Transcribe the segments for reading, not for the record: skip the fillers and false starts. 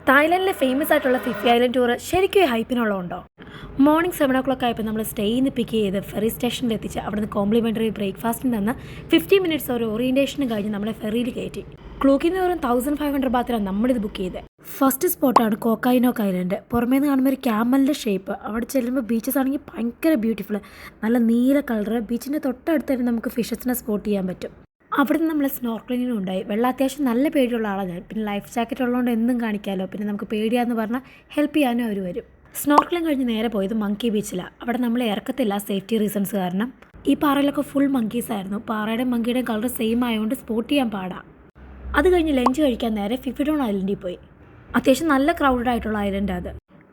തായ്ലൻഡിലെ famous ആയിട്ടുള്ള Fifi island tour ശരിക്കും ഈ ഹൈപ്പിനുള്ളതുണ്ടോ? മോർണിംഗ് 7 o'clock ആയപ്പോൾ നമ്മൾ സ്റ്റേയിൽ നിന്ന് പിക്ക് ചെയ്ത് ഫെറി സ്റ്റേഷനിൽ എത്തിച്ച് അവിടുന്ന് കോംപ്ലിമെൻ്ററി ബ്രേക്ക്ഫാസ്റ്റിന് തന്ന് 15 മിനിറ്റ്സ് ഒരു ഓറിയൻറ്റേഷനും കഴിഞ്ഞ് നമ്മളെ ഫെറിയിൽ കയറ്റി. ക്ലൂക്കിന്ന് വെറും 1500 ബാത്തിലാണ് നമ്മളിത് ബുക്ക് ചെയ്തത്. ഫസ്റ്റ് സ്പോട്ടാണ് കോക്കായിനോക്ക് ഐലൻഡ്. പുറമേ നിന്ന് കാണുമ്പോൾ ഒരു ക്യാമലിൻ്റെ ഷേപ്പ്. അവിടെ ചെല്ലുമ്പോൾ ബീച്ചസ് ആണെങ്കിൽ ഭയങ്കര ബ്യൂട്ടിഫുൾ, നല്ല നീല കളറ്. ബീച്ചിൻ്റെ തൊട്ടടുത്ത് തന്നെ നമുക്ക് ഫിഷസിനെ സ്പോട്ട് ചെയ്യാൻ പറ്റും. അവിടുന്ന് നമ്മൾ സ്നോർക്കലിങ്ങിനും ഉണ്ടായി. വെള്ളം അത്യാവശ്യം നല്ല പേടിയുള്ള ആളാണ് ഞാൻ. പിന്നെ ലൈഫ് ജാക്കറ്റ് ഉള്ളതുകൊണ്ട് എന്തും കാണിക്കാമല്ലോ. പിന്നെ നമുക്ക് പേടിയാന്ന് പറഞ്ഞാൽ ഹെൽപ്പ് ചെയ്യാനും അവർ വരും. സ്നോർക്കലിംഗ് കഴിഞ്ഞ് നേരെ പോയത് മങ്കി ബീച്ചിലാണ്. അവിടെ നമ്മൾ ഇറക്കത്തില്ല സേഫ്റ്റി റീസൺസ് കാരണം. ഈ പാറയിലൊക്കെ ഫുൾ മങ്കീസ് ആയിരുന്നു. പാറയുടെയും മങ്കിയുടെയും കളർ സെയിം ആയതുകൊണ്ട് സ്പോട്ട് ചെയ്യാൻ പാടാം. അത് കഴിഞ്ഞ് ലഞ്ച് കഴിക്കാൻ നേരെ ഫിഫിഡോൺ ഐലൻഡിൽ പോയി. അത്യാവശ്യം നല്ല ക്രൗഡഡ് ആയിട്ടുള്ള ഐലൻഡ് അത്.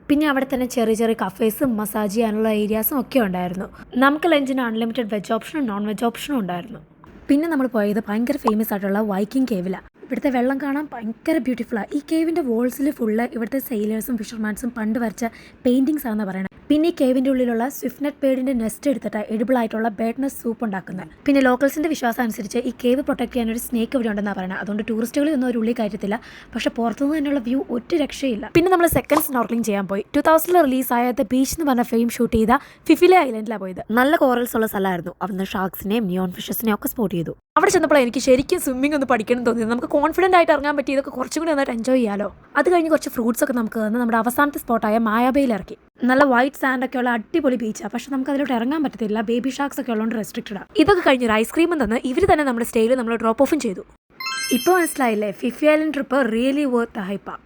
പിന്നെ അവിടെ തന്നെ ചെറിയ ചെറിയ കഫേസും മസാജ് ചെയ്യാനുള്ള ഏരിയാസും ഒക്കെ ഉണ്ടായിരുന്നു. നമുക്ക് ലഞ്ചിന് അൺലിമിറ്റഡ് വെജ് ഓപ്ഷനും നോൺ വെജ് ഓപ്ഷനും ഉണ്ടായിരുന്നു. പിന്നെ നമ്മൾ പോയത് ഭയങ്കര ഫേമസ് ആയിട്ടുള്ള വൈക്കിംഗ് കേവിലാണ്. ഇവിടുത്തെ വെള്ളം കാണാൻ ഭയങ്കര ബ്യൂട്ടിഫുള്ളാണ്. ഈ കേവിൻ്റെ വോൾസിൽ ഫുള്ള് ഇവിടുത്തെ സെയിലേഴ്സും ഫിഷർമാൻസും പണ്ട് വരച്ച പെയിൻറ്റിങ്സ് ആണെന്ന് പറയുന്നത്. പിന്നെ ഈ കേവിൻ്റെ ഉള്ളിലുള്ള സ്വിഫ്റ്റ് ബേർഡിൻ്റെ നെസ്റ്റ് എടുത്തിട്ട് എഡിബിൾ ആയിട്ടുള്ള ബേർഡ് നെസ്റ്റ് സൂപ്പ് ഉണ്ടാക്കുന്നത്. പിന്നെ ലോക്കൽസിൻ്റെ വിശ്വാസം അനുസരിച്ച് ഈ കേവ് പ്രൊട്ടക്ട് ചെയ്യാൻ ഒരു സ്നേക്ക് ഇവിടെ ഉണ്ടെന്നാണ് പറയുന്നത്. അതുകൊണ്ട് ടൂറിസ്റ്റുകളിൽ ഒന്നും ഒരു ഉള്ളിൽ കയറ്റത്തില്ല. പക്ഷേ പുറത്തുനിന്ന് തന്നെയുള്ള വ്യൂ ഒറ്റ രക്ഷയില്ല. പിന്നെ നമ്മൾ സെക്കൻഡ് സ്നോർക്കലിംഗ് ചെയ്യാൻ പോയി. 2000 റിലീസായ ദ ബീച്ച് എന്ന് പറഞ്ഞ ഫിലിം ഷൂട്ട് ചെയ്ത ഫിഫിലെ ഐലൻഡിലാണ് പോയത്. നല്ല കോറൽസ് ഉള്ള സ്ഥലമായിരുന്നു. അവിടുന്ന് ഷാർക്സിനെയും നിയോൺ ഫിഷസിനെയും ഒക്കെ സ്പോട്ട് ചെയ്തു. അവിടെ ചെന്നപ്പോൾ എനിക്ക് ശരിക്കും സ്വിമ്മിംഗ് ഒന്ന് പഠിക്കണം തോന്നിയത്. നമുക്ക് കോൺഫിഡൻ്റ് ആയിട്ട് ഇറങ്ങാൻ പറ്റി. ഇതൊക്കെ കുറച്ചും കൂടി നന്നായിട്ട് എൻജോയ് ചെയ്യാമല്ലോ. അത് കഴിഞ്ഞ് കുറച്ച് ഫ്രൂട്ട്സ് ഒക്കെ നമുക്ക് തന്ന് നമ്മുടെ അവസാനത്തെ സ്പോട്ടായ മായാബയിൽ ഇറക്കി. നല്ല വൈറ്റ് സാൻഡ് ഒക്കെ ഉള്ള അടിപൊളി ബീച്ചാണ്. പക്ഷെ നമുക്ക് അതിലോട്ട് ഇറങ്ങാൻ പറ്റത്തില്ല. ബേബി ഷാർക്സ് ഒക്കെ ഉള്ളതുകൊണ്ട് റെസ്ട്രിക്റ്റഡാണ്. ഇതൊക്കെ കഴിഞ്ഞ് ഒരു ഐസ്ക്രീമും തന്ന് ഇവർ തന്നെ നമ്മുടെ സ്റ്റേയിൽ നമ്മൾ ഡ്രോപ്പ് ഓഫും ചെയ്തു. ഇപ്പോൾ മനസ്സിലായില്ലേ, Phi Phi island trip really worth ഹൈപ്പാണ്.